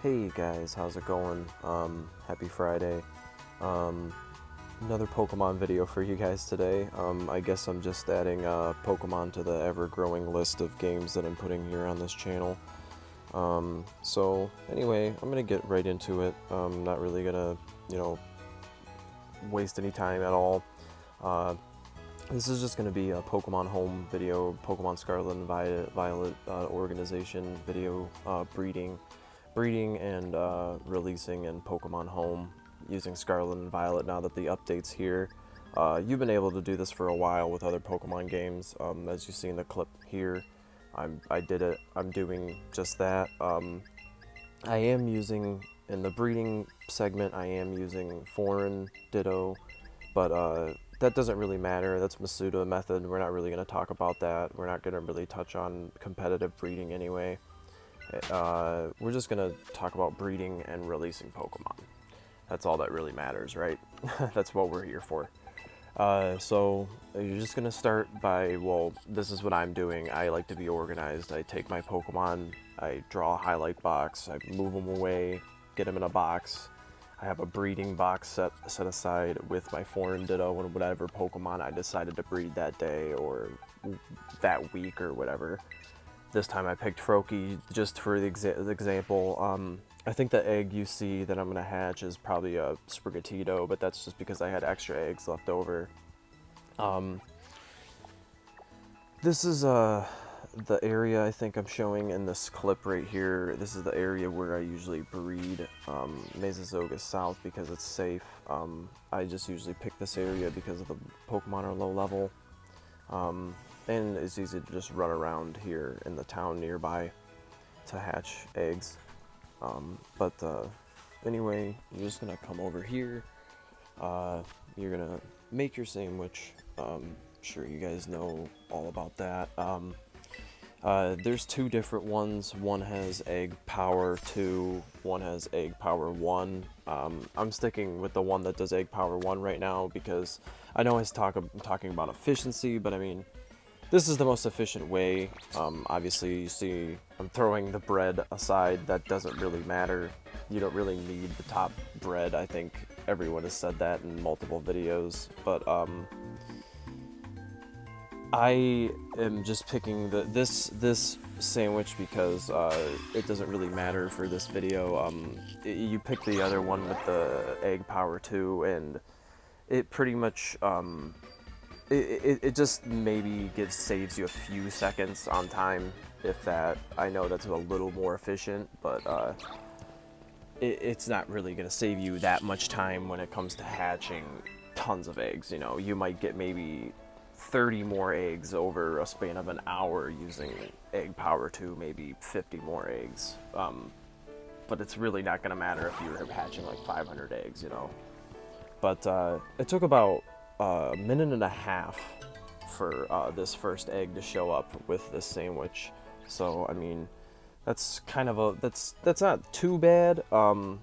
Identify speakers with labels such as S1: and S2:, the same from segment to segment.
S1: Hey guys, how's it going? Happy Friday. Another Pokemon video for you guys today. I guess I'm just adding Pokemon to the ever-growing list of games that I'm putting here on this channel. So anyway, I'm gonna get right into it. I'm not really gonna, waste any time at all. This is just gonna be a Pokemon Home video, Pokemon Scarlet and Violet organization video, breeding and releasing in Pokemon Home using Scarlet and Violet now that the update's here. You've been able to do this for a while with other Pokemon games. As you see in the clip here, I did it. I'm doing just that. I am using, in the breeding segment, I am using foreign Ditto, but that doesn't really matter. That's Masuda method. We're not really going to talk about that. We're not going to really touch on competitive breeding anyway. We're just going to talk about breeding and releasing Pokemon. That's all that really matters, right? That's what we're here for. So you're just going to start by, well, this is what I'm doing. I like to be organized. I take my Pokemon, I draw a highlight box, I move them away, get them in a box. I have a breeding box set aside with my foreign Ditto and whatever Pokemon I decided to breed that day or that week or whatever. This time I picked Froakie just for the example. I think the egg you see that I'm going to hatch is probably a Sprigatito, but that's just because I had extra eggs left over. This is the area I think I'm showing in this clip right here. This is the area where I usually breed Mesozoic South because it's safe. I just usually pick this area because of the Pokemon are low level. And it's easy to just run around here in the town nearby to hatch eggs. Anyway, you're just gonna come over here. You're gonna make your sandwich. Sure you guys know all about that. There's two different ones. One has egg power 2, one has egg power 1. I'm sticking with the one that does egg power 1 right now because I know I'm talking about efficiency, but I mean, this is the most efficient way. Obviously, you see I'm throwing the bread aside. That doesn't really matter. You don't really need the top bread. I think everyone has said that in multiple videos. But I am just picking this sandwich because it doesn't really matter for this video. You pick the other one with the egg power 2, and it pretty much it just maybe saves you a few seconds on time, if that. I know that's a little more efficient, but it's not really going to save you that much time when it comes to hatching tons of eggs. You know, you might get maybe 30 more eggs over a span of an hour using egg power 2, maybe 50 more eggs. But it's really not going to matter if you're hatching like 500 eggs, you know. But it took about a minute and a half for this first egg to show up with this sandwich. So I mean, that's kind of that's not too bad. I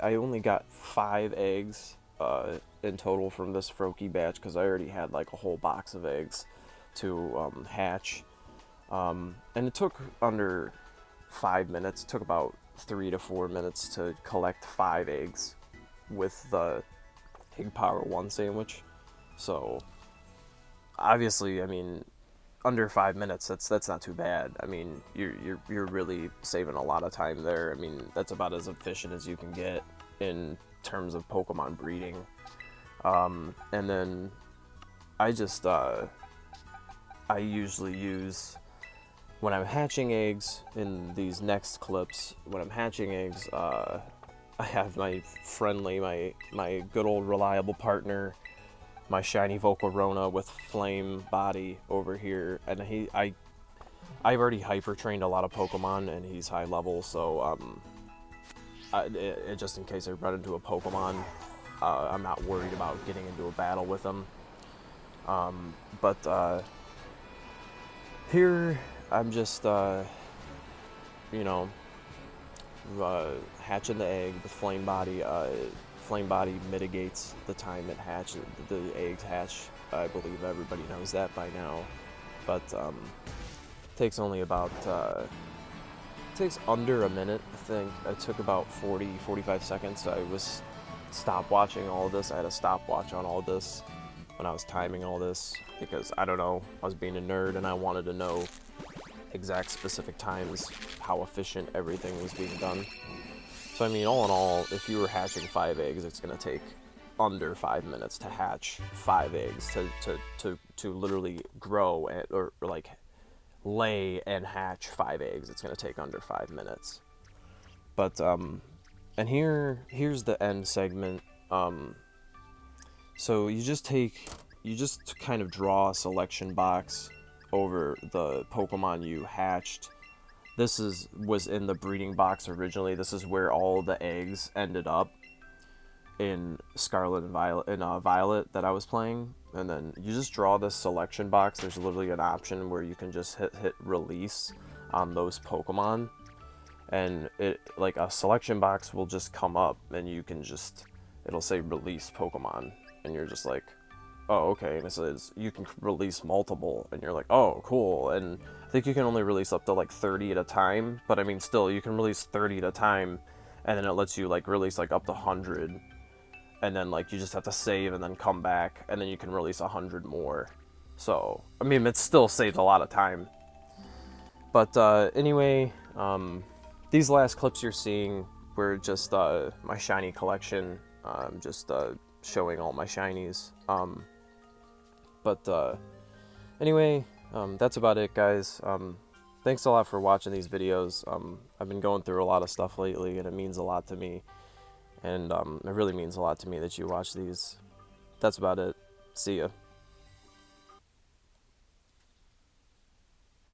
S1: only got 5 eggs in total from this Froakie batch because I already had like a whole box of eggs to hatch, and it took under 5 minutes. It took about 3 to 4 minutes to collect 5 eggs with the egg power 1 sandwich. So obviously, I mean, under 5 minutes, that's not too bad. I mean, you're really saving a lot of time there. I mean, that's about as efficient as you can get in terms of Pokemon breeding. And then I just I usually use, when I'm hatching eggs in these next clips, when I'm hatching eggs, I have my friendly, my good old reliable partner, my shiny Volcarona with flame body over here, and I've already hyper trained a lot of Pokemon, and he's high level, so just in case I run into a Pokemon, I'm not worried about getting into a battle with him. Here I'm just hatching the egg with flame body. Flame body mitigates the time it hatches, the eggs hatch. I believe everybody knows that by now, but takes only about takes under a minute, I think. It took about 45 seconds. I was stop watching all of this. I had a stopwatch on all this when I was timing all this because, I don't know, I was being a nerd and I wanted to know exact specific times how efficient everything was being done. So I mean, all in all, if you were hatching 5 eggs, it's going to take under 5 minutes to hatch 5 eggs, to literally grow and, or like lay and hatch 5 eggs. It's going to take under 5 minutes. But and here's the end segment. So you just kind of draw a selection box over the Pokemon you hatched. This was in the breeding box originally. This is where all the eggs ended up in Scarlet and Violet that I was playing. And then you just draw this selection box. There's literally an option where you can just hit release on those Pokemon, and it, like, a selection box will just come up and you can just, it'll say release Pokemon and you're just like, oh, okay. And it says you can release multiple and you're like, oh, cool. And I think you can only release up to like 30 at a time, but I mean, still, you can release 30 at a time, and then it lets you like release like up to 100, and then like you just have to save and then come back, and then you can release 100 more. So I mean, it still saves a lot of time. But anyway, these last clips you're seeing were just my shiny collection, just showing all my shinies. But anyway, that's about it, guys. Thanks a lot for watching these videos. I've been going through a lot of stuff lately, and it means a lot to me. And it really means a lot to me that you watch these. That's about it. See ya.